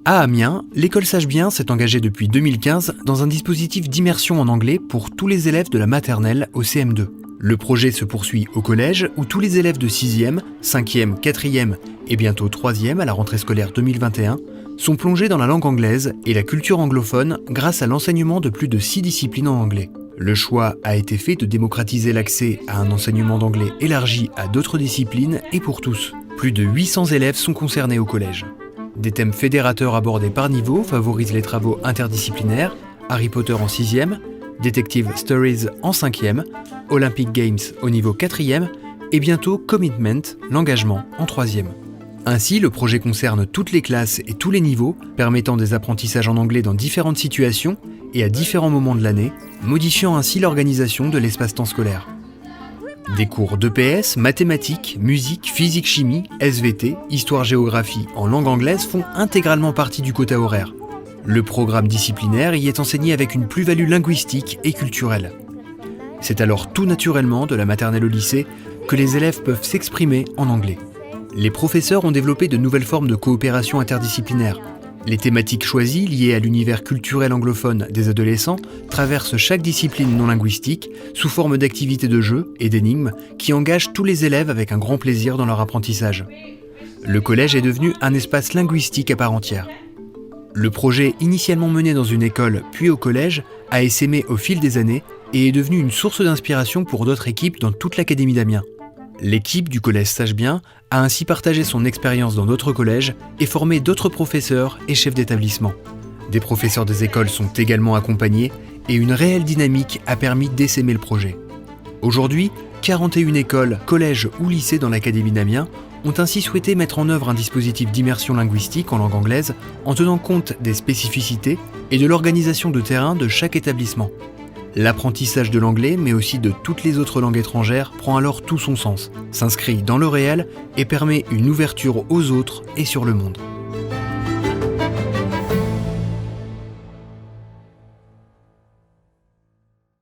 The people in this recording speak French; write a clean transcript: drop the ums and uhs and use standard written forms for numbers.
À Amiens, l'école Sagebien s'est engagée depuis 2015 dans un dispositif d'immersion en anglais pour tous les élèves de la maternelle au CM2. Le projet se poursuit au collège où tous les élèves de 6e, 5e, 4e et bientôt 3e à la rentrée scolaire 2021 sont plongés dans la langue anglaise et la culture anglophone grâce à l'enseignement de plus de 6 disciplines en anglais. Le choix a été fait de démocratiser l'accès à un enseignement d'anglais élargi à d'autres disciplines et pour tous. Plus de 800 élèves sont concernés au collège. Des thèmes fédérateurs abordés par niveau favorisent les travaux interdisciplinaires, Harry Potter en 6e, Detective Stories en 5e, Olympic Games au niveau 4e et bientôt Commitment, l'engagement, en 3e. Ainsi, le projet concerne toutes les classes et tous les niveaux, permettant des apprentissages en anglais dans différentes situations et à différents moments de l'année, modifiant ainsi l'organisation de l'espace-temps scolaire. Des cours d'EPS, mathématiques, musique, physique-chimie, SVT, histoire-géographie en langue anglaise font intégralement partie du quota horaire. Le programme disciplinaire y est enseigné avec une plus-value linguistique et culturelle. C'est alors tout naturellement, de la maternelle au lycée, que les élèves peuvent s'exprimer en anglais. Les professeurs ont développé de nouvelles formes de coopération interdisciplinaire. Les thématiques choisies, liées à l'univers culturel anglophone des adolescents, traversent chaque discipline non linguistique sous forme d'activités de jeu et d'énigmes qui engagent tous les élèves avec un grand plaisir dans leur apprentissage. Le collège est devenu un espace linguistique à part entière. Le projet, initialement mené dans une école puis au collège, a essaimé au fil des années et est devenu une source d'inspiration pour d'autres équipes dans toute l'académie d'Amiens. L'équipe du collège Sagebien a ainsi partagé son expérience dans d'autres collèges et formé d'autres professeurs et chefs d'établissement. Des professeurs des écoles sont également accompagnés et une réelle dynamique a permis d'essaimer le projet. Aujourd'hui, 41 écoles, collèges ou lycées dans l'académie d'Amiens ont ainsi souhaité mettre en œuvre un dispositif d'immersion linguistique en langue anglaise en tenant compte des spécificités et de l'organisation de terrain de chaque établissement. L'apprentissage de l'anglais, mais aussi de toutes les autres langues étrangères, prend alors tout son sens, s'inscrit dans le réel et permet une ouverture aux autres et sur le monde.